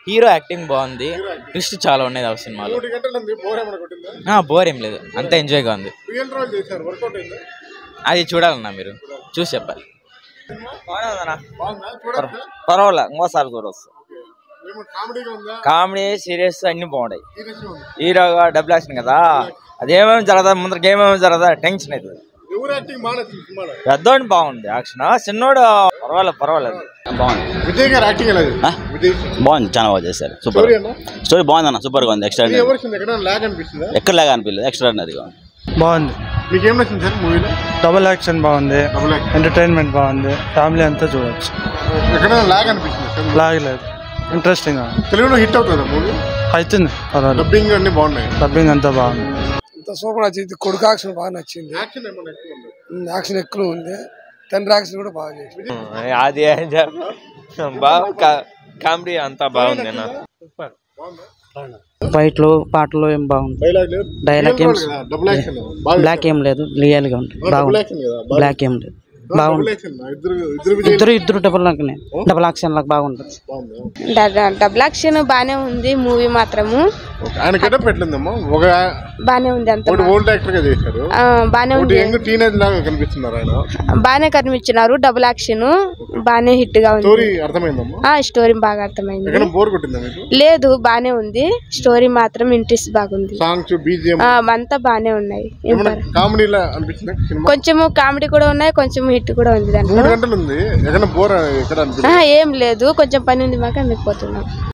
Hero acting బాగుంది, twist చాలా ఉన్నాయి ఆ సినిమాలో. బోర్ ఏం లేదు, అంత ఎంజాయ్గా ఉంది. అది చూడాలన్నా, మీరు చూసి చెప్పాలి. పర్వాలేదు, ఇంకోసారి చూడవచ్చు. కామెడీ సీరియస్ అన్ని బాగున్నాయి. హీరోగా డబుల్ యాక్షన్ కదా, అదేమేమి జరగదా, ముందర ఏమేమి జరగదా టెన్షన్ అవుతుంది. పెద్దోడిని బాగుంది యాక్షన్, చిన్నోడు పర్వాలేదు బాగుంది, చాలా బాగా చేశారు. సూపర్ స్టోరీ బాగుంది అన్న, సూపర్ గా ఉంది. ఎక్కడ లాగా అనిపించలేదు, ఎక్స్ట్రాడినరీగా ఉంది. బాగుంది. డబుల్ యాక్షన్ బాగుంది, ఎంటర్టైన్మెంట్ బాగుంది, ఫ్యామిలీ అంతా చూడొచ్చు. లాగలేదు, ఇంట్రెస్టింగ్ తెలుగులో హిట్ అవుతుంది మూవీ, అవుతుంది. డబ్బింగ్ అన్ని బాగున్నాయి, డబ్బింగ్ అంతా బాగుంది. సూపర్ నచ్చింది. కొడుకు యాక్షన్ బాగా నచ్చింది, యాక్షన్ ఎక్కువ ఉంది. తండ్రి యాక్షన్ కూడా బాగా చేసింది. అది బాగా కామెడీ అంతా బాగుంది అన్న. ఫైట్లు పాటలు ఏం బాగుంది, డైలాగ్ ఏం బ్లాక్ ఏం లేదు, రియల్ గా ఉంటుంది, బాగుంది. బ్లాక్ ఏం లేదు, బాగుంది. ఇద్దరు డబుల్ యాక్షన్ లాగా బాగుంటుంది. డబుల్ యాక్షన్ బానే ఉంది, మూవీ మాత్రము బానే ఉంది. అంత బానే కనిపించినారు. డబుల్ యాక్షన్ బానే హిట్ గా ఉంది. స్టోరీ బాగా అర్థమైంది. లేదు, బానే ఉంది. స్టోరీ మాత్రం ఇంట్రెస్ట్ బాగుంది. అంతా బానే ఉన్నాయి. కొంచెము కామెడీ కూడా ఉన్నాయి, కొంచెం హిట్ కూడా ఉంది. దాంట్లో ఏం లేదు, కొంచెం పని ఉంది మాకు అందుకు పోతున్నాం.